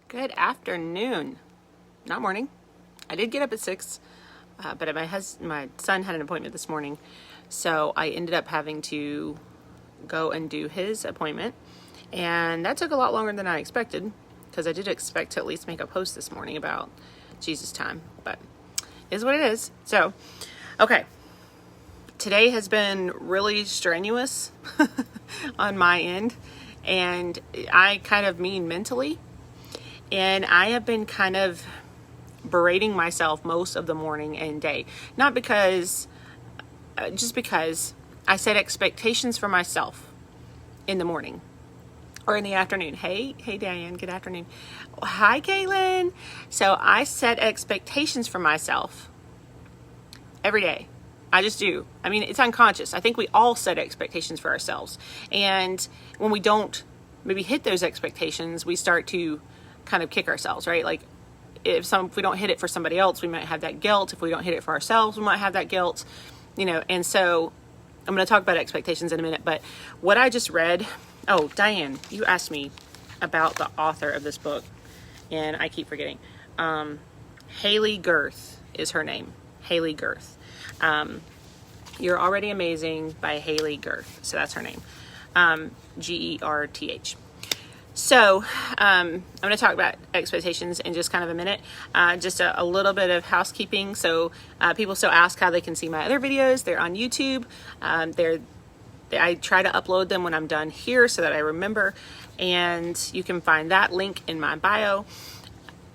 Good afternoon. Not morning. I did get up at 6, but my son had an appointment this morning, so I ended up having to go and do his appointment, and that took a lot longer than I expected, because I did expect to at least make a post this morning about Jesus time, but it is what it is. So, okay. Today has been really strenuous on my end, and I kind of mean mentally. And I have been kind of berating myself most of the morning and day. Not because, just because I set expectations for myself in the morning or in the afternoon. Hey Diane, good afternoon. Hi Caitlin. So I set expectations for myself every day. I just do. I mean, it's unconscious. I think we all set expectations for ourselves. And when we don't maybe hit those expectations, we start to kind of kick ourselves, right? Like if we don't hit it for somebody else, we might have that guilt. If we don't hit it for ourselves, we might have that guilt, and so I'm going to talk about expectations in a minute, but what I just read, Diane, you asked me about the author of this book and I keep forgetting. Haley Girth is her name. Haley Girth. You're Already Amazing by Haley Girth. So that's her name. Gerth. So, I'm going to talk about expectations in just kind of a minute. Just a little bit of housekeeping. So, people still ask how they can see my other videos. They're on YouTube. I try to upload them when I'm done here so that I remember. And you can find that link in my bio.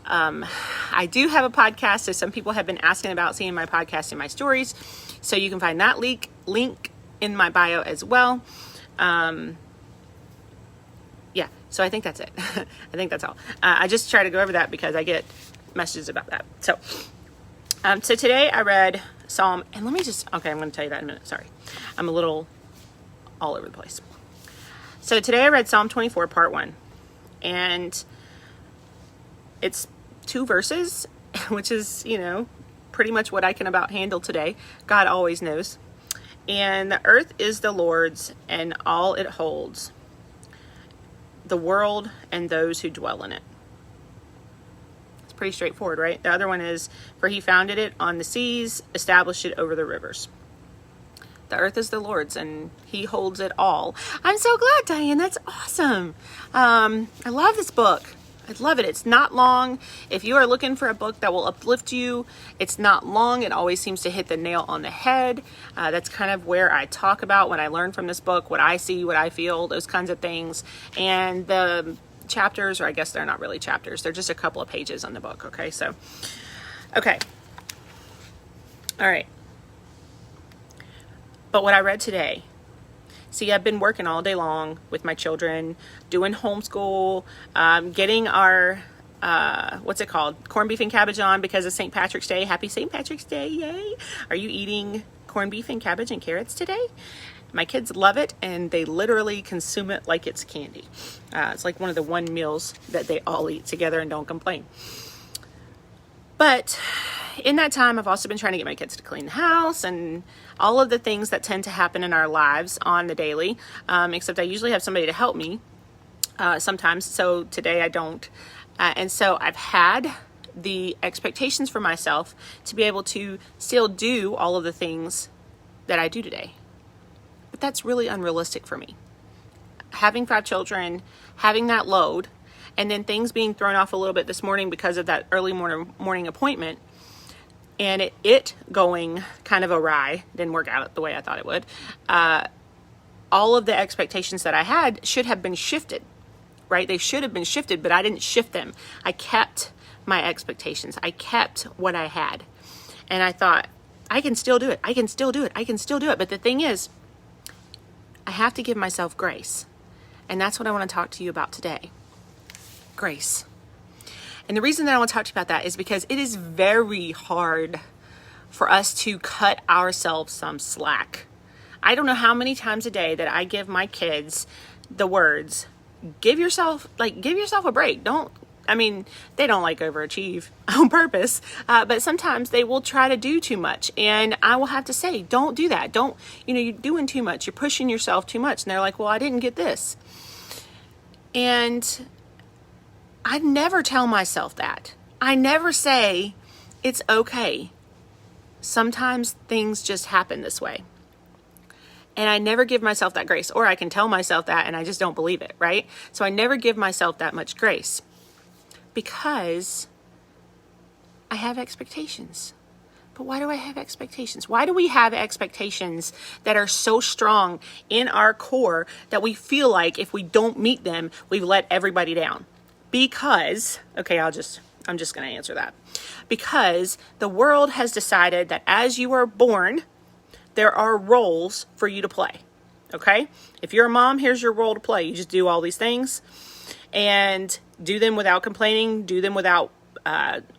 I do have a podcast, so some people have been asking about seeing my podcast in my stories. So you can find that link in my bio as well. Yeah, so I think that's it. I think that's all. I just try to go over that because I get messages about that. So today I read Psalm, and I'm going to tell you that in a minute. Sorry. I'm a little all over the place. So today I read Psalm 24, part 1. And it's 2 verses, which is, pretty much what I can about handle today. God always knows. And the earth is the Lord's and all it holds, the world and those who dwell in it. It's pretty straightforward, right? The other one is, for he founded it on the seas, established it over the rivers. The earth is the Lord's and he holds it all. I'm so glad, Diane. That's awesome. I love this book. I love it. It's not long. If you are looking for a book that will uplift you, it's not long. It always seems to hit the nail on the head. That's kind of where I talk about when I learn from this book, what I see, what I feel, those kinds of things. And the chapters, or I guess they're not really chapters, they're just a couple of pages on the book. Okay, so, okay. All right. But what I read today, see, I've been working all day long with my children, doing homeschool, getting our, what's it called? Corned beef and cabbage on because of St. Patrick's Day. Happy St. Patrick's Day, yay! Are you eating corned beef and cabbage and carrots today? My kids love it, and they literally consume it like it's candy. It's like one of the one meals that they all eat together and don't complain. But in that time, I've also been trying to get my kids to clean the house and all of the things that tend to happen in our lives on the daily, except I usually have somebody to help me sometimes. So today I don't. And so I've had the expectations for myself to be able to still do all of the things that I do today. But that's really unrealistic for me. Having 5 children, having that load, and then things being thrown off a little bit this morning because of that early morning appointment, and it going kind of awry, didn't work out the way I thought it would. All of the expectations that I had should have been shifted, right? They should have been shifted, but I didn't shift them. I kept my expectations. I kept what I had. And I thought, I can still do it. I can still do it. I can still do it. But the thing is, I have to give myself grace. And that's what I want to talk to you about today. Grace. And the reason that I want to talk to you about that is because it is very hard for us to cut ourselves some slack. I don't know how many times a day that I give my kids the words, give yourself a break. They don't like overachieve on purpose, but sometimes they will try to do too much. And I will have to say, don't do that. You're doing too much. You're pushing yourself too much. And they're like, well, I didn't get this. And I never tell myself that. I never say it's okay. Sometimes things just happen this way. And I never give myself that grace, or I can tell myself that and I just don't believe it, right? So I never give myself that much grace because I have expectations. But why do I have expectations? Why do we have expectations that are so strong in our core that we feel like if we don't meet them, we've let everybody down? Because, okay, I'm just going to answer that. Because the world has decided that as you are born, there are roles for you to play. Okay? If you're a mom, here's your role to play. You just do all these things and do them without complaining, do them without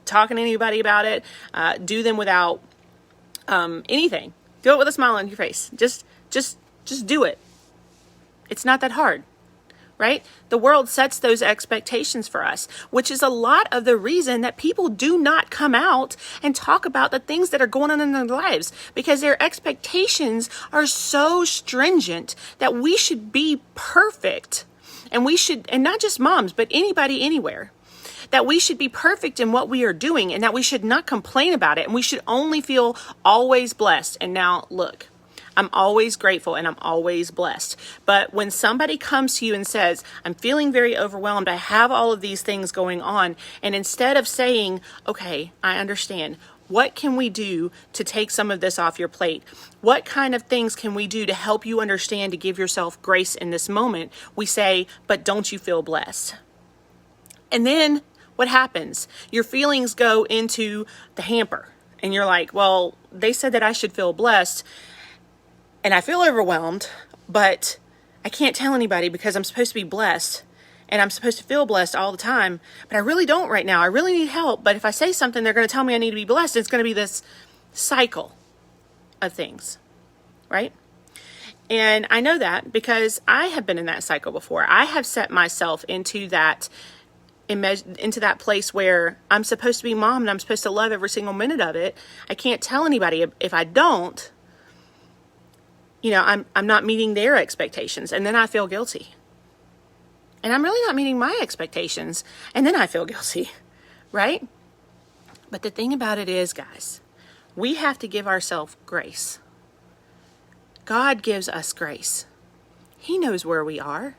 talking to anybody about it, do them without anything. Do it with a smile on your face. Just do it. It's not that hard, right? The world sets those expectations for us, which is a lot of the reason that people do not come out and talk about the things that are going on in their lives, because their expectations are so stringent that we should be perfect. And we should, and not just moms, but anybody anywhere, that we should be perfect in what we are doing and that we should not complain about it. And we should only feel always blessed. And now look, I'm always grateful and I'm always blessed. But when somebody comes to you and says, I'm feeling very overwhelmed, I have all of these things going on. And instead of saying, okay, I understand. What can we do to take some of this off your plate? What kind of things can we do to help you understand, to give yourself grace in this moment? We say, but don't you feel blessed? And then what happens? Your feelings go into the hamper and you're like, well, they said that I should feel blessed and I feel overwhelmed, but I can't tell anybody because I'm supposed to be blessed and I'm supposed to feel blessed all the time, but I really don't right now. I really need help. But if I say something, they're going to tell me I need to be blessed. It's going to be this cycle of things, right? And I know that because I have been in that cycle before. I have set myself into that place where I'm supposed to be mom and I'm supposed to love every single minute of it. I can't tell anybody. If I don't, I'm not meeting their expectations, and then I feel guilty. And I'm really not meeting my expectations, and then I feel guilty, right? But the thing about it is, guys, we have to give ourselves grace. God gives us grace. He knows where we are.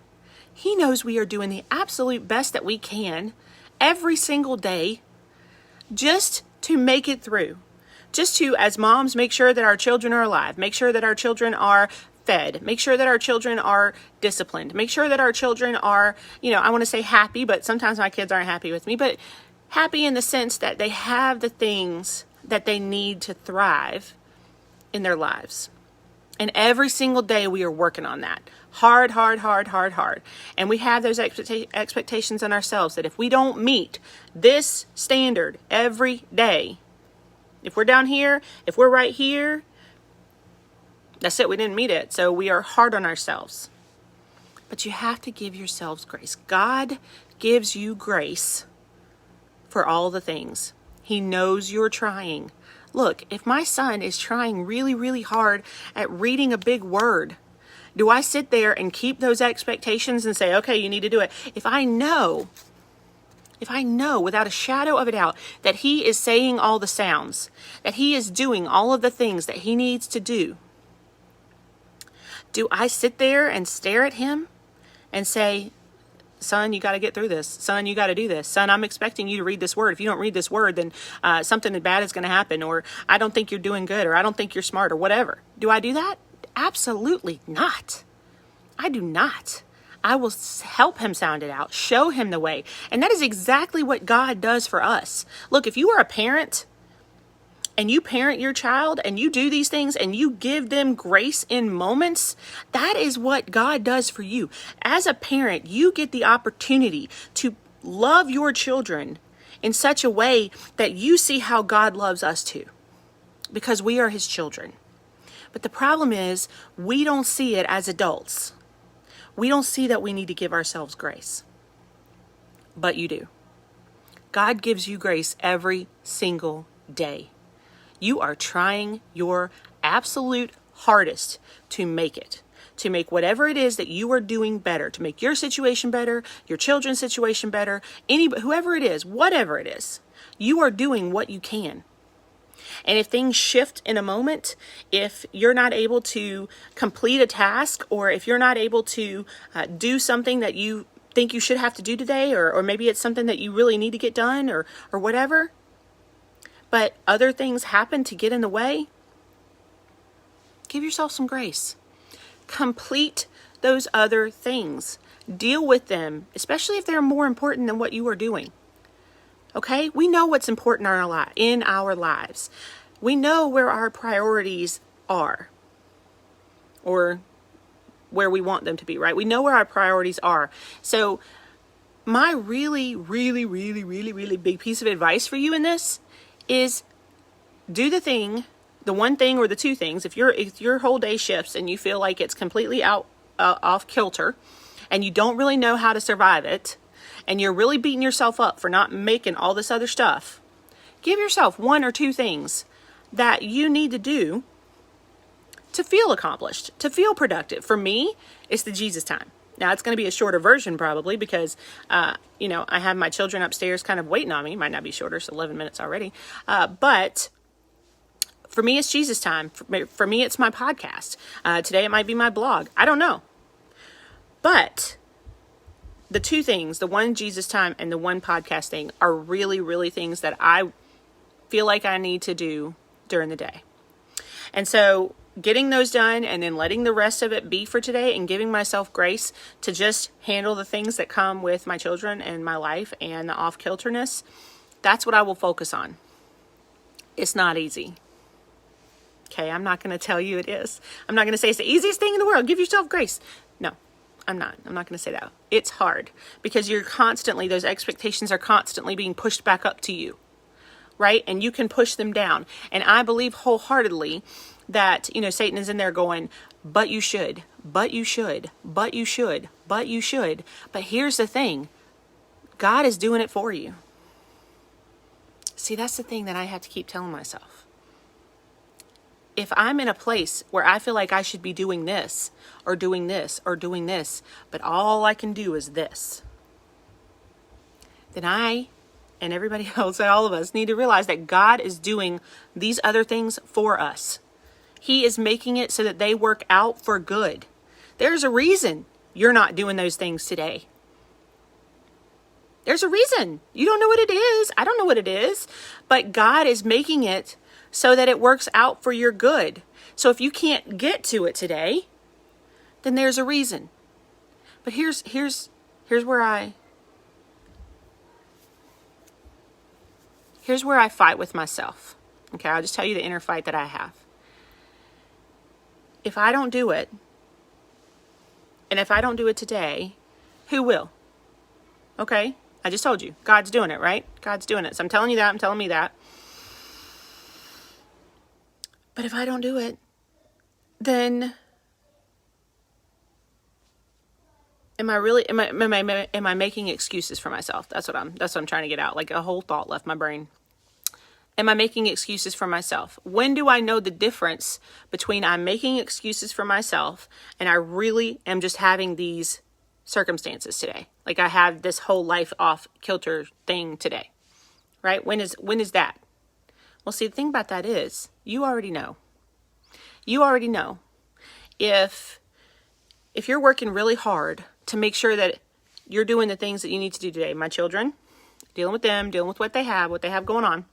He knows we are doing the absolute best that we can every single day just to make it through. Just to, as moms, make sure that our children are alive, make sure that our children are fed, make sure that our children are disciplined, make sure that our children are, I want to say happy, but sometimes my kids aren't happy with me, but happy in the sense that they have the things that they need to thrive in their lives. And every single day we are working on that. Hard. And we have those expectations on ourselves that if we don't meet this standard every day, if we're down here, if we're right here, that's it, we didn't meet it. So we are hard on ourselves. But you have to give yourselves grace. God gives you grace for all the things. He knows you're trying. Look, if my son is trying really, really hard at reading a big word, do I sit there and keep those expectations and say, okay, you need to do it? If I know without a shadow of a doubt that he is saying all the sounds, that he is doing all of the things that he needs to do I sit there and stare at him and say, son, you got to get through this. Son, you got to do this. Son, I'm expecting you to read this word. If you don't read this word, then something bad is going to happen, or I don't think you're doing good, or I don't think you're smart, or whatever. Do I do that? Absolutely not. I do not. I will help him sound it out, show him the way. And that is exactly what God does for us. Look, if you are a parent and you parent your child and you do these things and you give them grace in moments, that is what God does for you. As a parent, you get the opportunity to love your children in such a way that you see how God loves us too, because we are his children. But the problem is we don't see it as adults. We don't see that we need to give ourselves grace. But you do. God gives you grace every single day. You are trying your absolute hardest to make it. to make whatever it is that you are doing better, to make your situation better, your children's situation better, whoever it is, whatever it is, you are doing what you can. And if things shift in a moment, if you're not able to complete a task, or if you're not able to do something that you think you should have to do today, or maybe it's something that you really need to get done, or whatever, but other things happen to get in the way, give yourself some grace. Complete those other things. Deal with them, especially if they're more important than what you are doing. Okay? We know what's important in our lives. We know where our priorities are, or where we want them to be, right? We know where our priorities are. So my really, really, really, really, really big piece of advice for you in this is do the one thing or the two things. If your whole day shifts and you feel like it's completely off kilter and you don't really know how to survive it, and you're really beating yourself up for not making all this other stuff, give yourself one or two things that you need to do to feel accomplished, to feel productive. For me, it's the Jesus time. Now, it's going to be a shorter version probably because, I have my children upstairs kind of waiting on me. Might not be shorter, it's 11 minutes already. But for me, it's Jesus time. For me, it's my podcast. Today, it might be my blog. I don't know. But the two things, the one Jesus time and the one podcast thing, are really, really things that I feel like I need to do during the day. And so getting those done and then letting the rest of it be for today and giving myself grace to just handle the things that come with my children and my life and the off-kilterness, that's what I will focus on. It's not easy. Okay, I'm not going to tell you it is. I'm not going to say it's the easiest thing in the world. Give yourself grace. No. I'm not going to say that. It's hard because those expectations are constantly being pushed back up to you, right? And you can push them down. And I believe wholeheartedly that, Satan is in there going, but you should, but you should, but you should, but you should. But here's the thing. God is doing it for you. See, that's the thing that I have to keep telling myself. If I'm in a place where I feel like I should be doing this, or doing this, or doing this, but all I can do is this, then I and everybody else, all of us, need to realize that God is doing these other things for us. He is making it so that they work out for good. There's a reason you're not doing those things today. There's a reason. You don't know what it is. I don't know what it is. But God is making it so that it works out for your good. So if you can't get to it today, then there's a reason. But here's where I fight with myself. Okay, I'll just tell you the inner fight that I have. If I don't do it, and if I don't do it today, who will? Okay, I just told you, God's doing it, right? God's doing it. So I'm telling you that, I'm telling me that. But if I don't do it, then am I making excuses for myself? That's what I'm trying to get out. Like a whole thought left my brain. Am I making excuses for myself? When do I know the difference between I'm making excuses for myself and I really am just having these circumstances today? Like I have this whole life off kilter thing today, right? When is that? Well, see, the thing about that is you already know. You already know. If you're working really hard to make sure that you're doing the things that you need to do today, my children, dealing with them, dealing with what they have going on.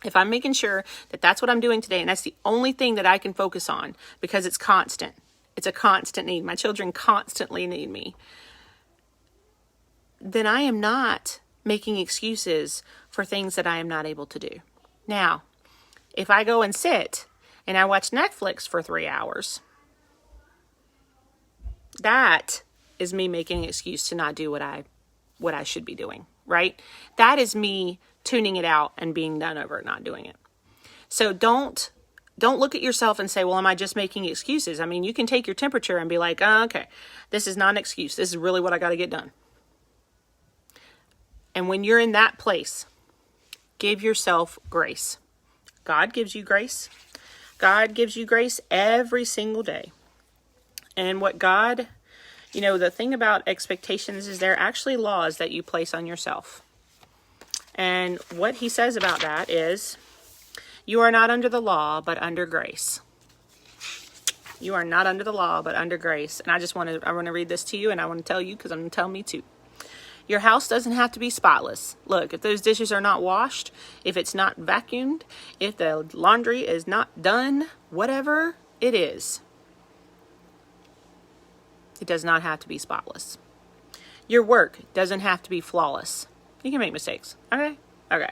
If I'm making sure that that's what I'm doing today, and that's the only thing that I can focus on because it's constant. It's a constant need. My children constantly need me. Then I am not making excuses for things that I am not able to do. Now, if I go and sit and I watch Netflix for 3 hours, that is me making an excuse to not do what I should be doing, right? That is me tuning it out and being done over it, not doing it. So don't look at yourself and say, well, am I just making excuses? I mean, you can take your temperature and be like, oh, okay, this is not an excuse. This is really what I got to get done. And when you're in that place, give yourself grace. God gives you grace. God gives you grace every single day. And what God, the thing about expectations is they're actually laws that you place on yourself. And what he says about that is, you are not under the law, but under grace. You are not under the law, but under grace. And I want to read this to you, and I want to tell you because I'm going to tell me too. Your house doesn't have to be spotless. Look, if those dishes are not washed, if it's not vacuumed, if the laundry is not done, whatever it is, it does not have to be spotless. Your work doesn't have to be flawless. You can make mistakes. Okay? Okay.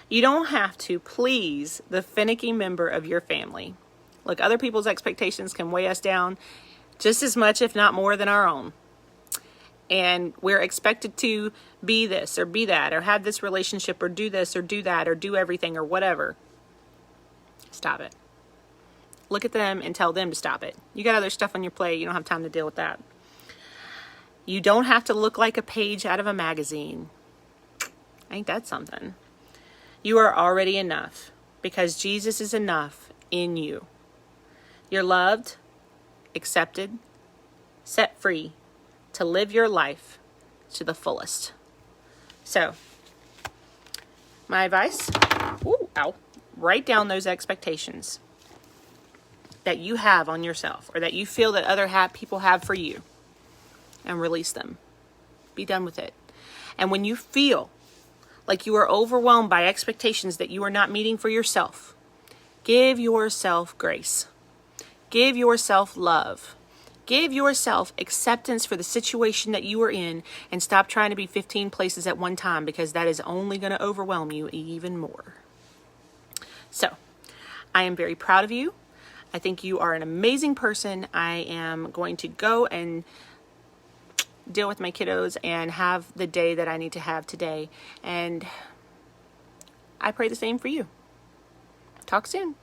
You don't have to please the finicky member of your family. Look, other people's expectations can weigh us down just as much, if not more, than our own. And we're expected to be this or be that or have this relationship or do this or do that or do everything or whatever. Stop it. Look at them and tell them to stop it. You got other stuff on your plate. You don't have time to deal with that. You don't have to look like a page out of a magazine. Ain't that something? You are already enough because Jesus is enough in you. You're loved, accepted, set free to live your life to the fullest. So, my advice, write down those expectations that you have on yourself or that you feel that other people have for you and release them. Be done with it. And when you feel like you are overwhelmed by expectations that you are not meeting for yourself, give yourself grace. Give yourself love. Give yourself acceptance for the situation that you are in and stop trying to be 15 places at one time because that is only going to overwhelm you even more. So, I am very proud of you. I think you are an amazing person. I am going to go and deal with my kiddos and have the day that I need to have today. And I pray the same for you. Talk soon.